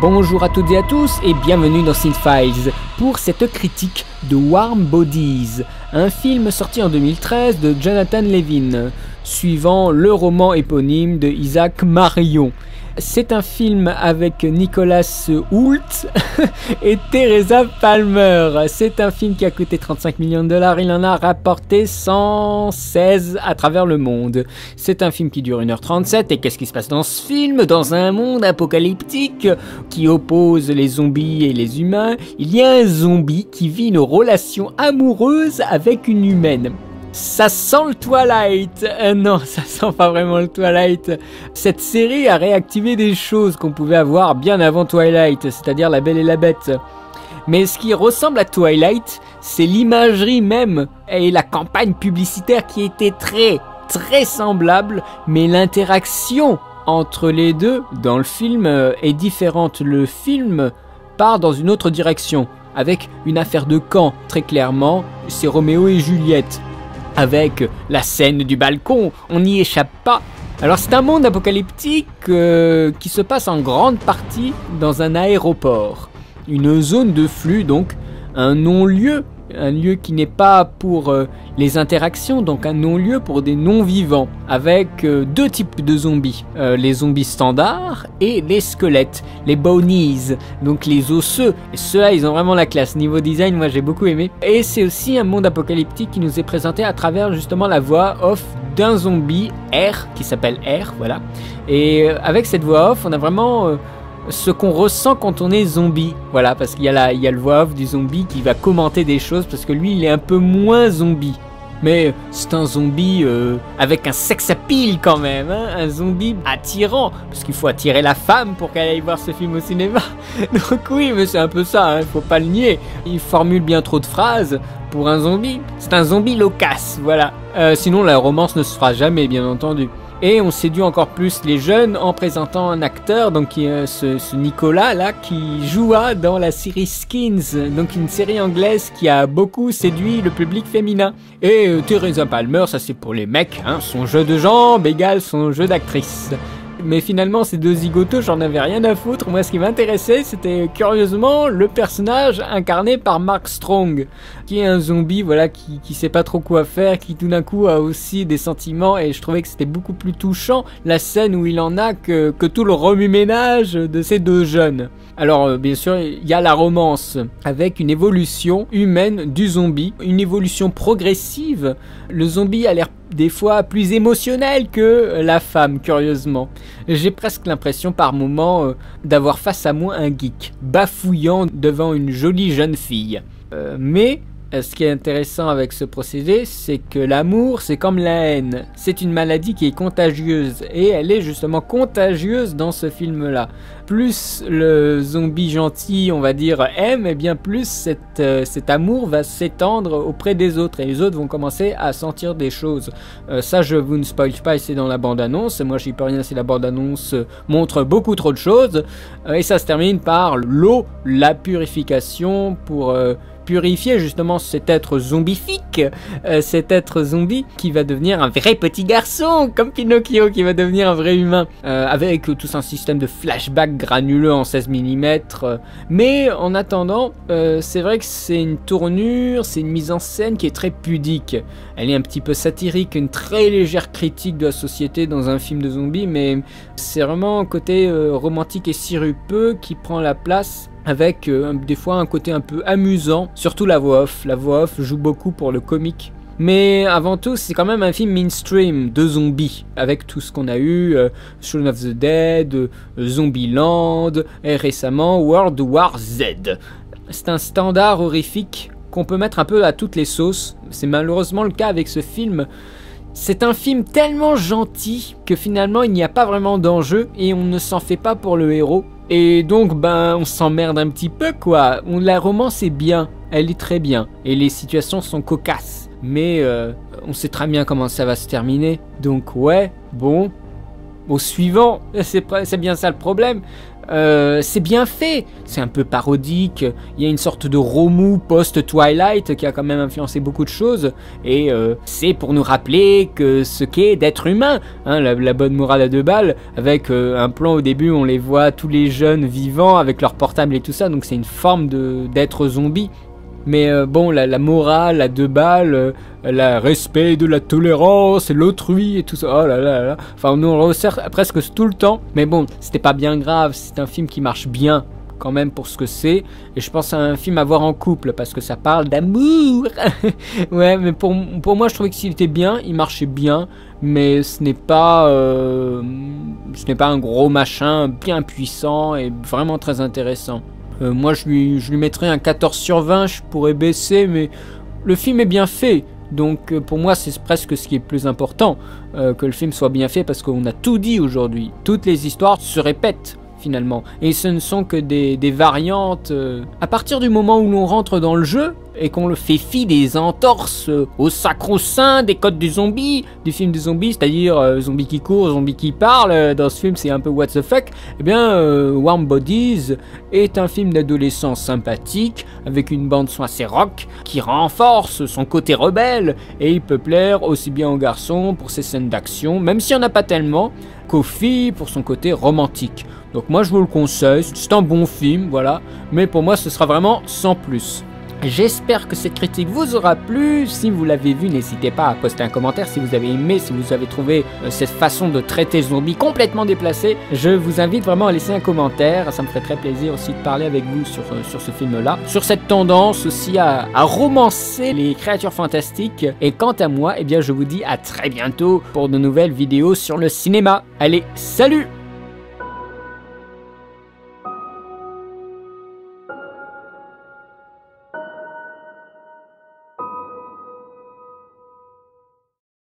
Bonjour à toutes et à tous et bienvenue dans Cinefiles pour cette critique de Warm Bodies, un film sorti en 2013 de Jonathan Levin, suivant le roman éponyme de Isaac Marion. C'est un film avec Nicholas Hoult et Teresa Palmer. C'est un film qui a coûté 35 millions de dollars, il en a rapporté 116 à travers le monde. C'est un film qui dure 1h37 et qu'est-ce qui se passe dans ce film? Dans un monde apocalyptique qui oppose les zombies et les humains, il y a un zombie qui vit une relation amoureuse avec une humaine. Ça sent le Twilight. Non, ça sent pas vraiment le Twilight. Cette série a réactivé des choses qu'on pouvait avoir bien avant Twilight, c'est-à-dire La Belle et la Bête. Mais ce qui ressemble à Twilight, c'est l'imagerie même et la campagne publicitaire qui était très semblable, mais l'interaction entre les deux dans le film est différente. Le film part dans une autre direction, avec une affaire de camp, très clairement, c'est Roméo et Juliette. Avec la scène du balcon, on n'y échappe pas. Alors c'est un monde apocalyptique qui se passe en grande partie dans un aéroport. Une zone de flux donc, un non-lieu. Un lieu qui n'est pas pour les interactions, donc un non-lieu pour des non-vivants, avec deux types de zombies. Les zombies standards et les squelettes, les bonies, donc les osseux. Et ceux-là, ils ont vraiment la classe. Niveau design, moi j'ai beaucoup aimé. Et c'est aussi un monde apocalyptique qui nous est présenté à travers justement la voix off d'un zombie, R, qui s'appelle R, voilà. Et avec cette voix off, on a vraiment... ce qu'on ressent quand on est zombie, voilà, parce qu'il y a le voix off du zombie qui va commenter des choses, parce que lui il est un peu moins zombie, mais c'est un zombie avec un sex appeal quand même, hein, un zombie attirant, parce qu'il faut attirer la femme pour qu'elle aille voir ce film au cinéma, donc oui, mais c'est un peu ça, hein, faut pas le nier, il formule bien trop de phrases pour un zombie, c'est un zombie loquace, voilà, sinon la romance ne se fera jamais, bien entendu. Et on séduit encore plus les jeunes en présentant un acteur, donc ce Nicolas là, qui joua dans la série Skins, donc une série anglaise qui a beaucoup séduit le public féminin. Et Teresa Palmer, ça c'est pour les mecs, hein, son jeu de jambes égale son jeu d'actrice. Mais finalement, ces deux zigotos, j'en avais rien à foutre. Moi, ce qui m'intéressait, c'était curieusement le personnage incarné par Mark Strong, qui est un zombie, voilà, qui sait pas trop quoi faire, qui tout d'un coup a aussi des sentiments. Et je trouvais que c'était beaucoup plus touchant la scène où il en a que tout le remue-ménage de ces deux jeunes. Alors, bien sûr, il y a la romance avec une évolution humaine du zombie, une évolution progressive. Le zombie a l'air des fois plus émotionnel que la femme, curieusement. J'ai presque l'impression par moments d'avoir face à moi un geek, bafouillant devant une jolie jeune fille. Mais ce qui est intéressant avec ce procédé, c'est que l'amour, c'est comme la haine. C'est une maladie qui est contagieuse, et elle est justement contagieuse dans ce film-là. Plus le zombie gentil, on va dire, aime, et bien plus cet amour va s'étendre auprès des autres, et les autres vont commencer à sentir des choses. Ça, je vous ne spoil pas, c'est dans la bande-annonce, moi j'y peux rien si la bande-annonce montre beaucoup trop de choses, et ça se termine par l'eau, la purification pour... purifier justement cet être zombifique, cet être zombie qui va devenir un vrai petit garçon, comme Pinocchio qui va devenir un vrai humain, avec tout un système de flashback granuleux en 16 mm, mais en attendant, c'est vrai que c'est une tournure, c'est une mise en scène qui est très pudique, elle est un petit peu satirique, une très légère critique de la société dans un film de zombies, mais c'est vraiment un côté romantique et sirupeux qui prend la place, avec des fois un côté un peu amusant, surtout la voix off. La voix off joue beaucoup pour le comique. Mais avant tout, c'est quand même un film mainstream de zombies, avec tout ce qu'on a eu, Shaun of the Dead, Zombieland, et récemment World War Z. C'est un standard horrifique qu'on peut mettre un peu à toutes les sauces. C'est malheureusement le cas avec ce film. C'est un film tellement gentil que finalement il n'y a pas vraiment d'enjeu et on ne s'en fait pas pour le héros. Et donc on s'emmerde un petit peu quoi. La romance est bien, elle est très bien et les situations sont cocasses. Mais on sait très bien comment ça va se terminer. Donc ouais, bon, au suivant, c'est bien ça le problème. c'est bien fait, c'est un peu parodique, il y a une sorte de remous post-Twilight qui a quand même influencé beaucoup de choses, et c'est pour nous rappeler que ce qu'est d'être humain, hein, la bonne morale à 2 balles, avec un plan au début où on les voit tous les jeunes vivants avec leur portable et tout ça, donc c'est une forme d'être zombie. Mais bon, la morale à 2 balles, le respect de la tolérance, l'autrui et tout ça, oh là là là. Enfin, nous on le resserre presque tout le temps. Mais bon, c'était pas bien grave, c'est un film qui marche bien quand même pour ce que c'est. Et je pense à un film à voir en couple parce que ça parle d'amour. Ouais, mais pour moi, je trouvais que s'il était bien, il marchait bien. Mais ce n'est pas un gros machin bien puissant et vraiment très intéressant. Moi je lui mettrais un 14 sur 20, je pourrais baisser, mais le film est bien fait. Donc pour moi c'est presque ce qui est le plus important, que le film soit bien fait parce qu'on a tout dit aujourd'hui. Toutes les histoires se répètent finalement. Et ce ne sont que des variantes. À partir du moment où l'on rentre dans le jeu et qu'on le fait fi des entorses au sacro-saint des codes du zombie, du film du zombie, c'est-à-dire zombie qui court, zombie qui parle, dans ce film c'est un peu what the fuck, eh bien Warm Bodies est un film d'adolescence sympathique, avec une bande-son assez rock, qui renforce son côté rebelle, et il peut plaire aussi bien aux garçons pour ses scènes d'action, même s'il n'y en a pas tellement, qu'aux filles pour son côté romantique. Donc moi je vous le conseille, c'est un bon film, voilà, mais pour moi ce sera vraiment sans plus. J'espère que cette critique vous aura plu. Si vous l'avez vu, n'hésitez pas à poster un commentaire si vous avez aimé, si vous avez trouvé cette façon de traiter zombie complètement déplacée. Je vous invite vraiment à laisser un commentaire, ça me ferait très plaisir aussi de parler avec vous sur ce film-là. Sur cette tendance aussi à romancer les créatures fantastiques. Et quant à moi, eh bien je vous dis à très bientôt pour de nouvelles vidéos sur le cinéma. Allez, salut!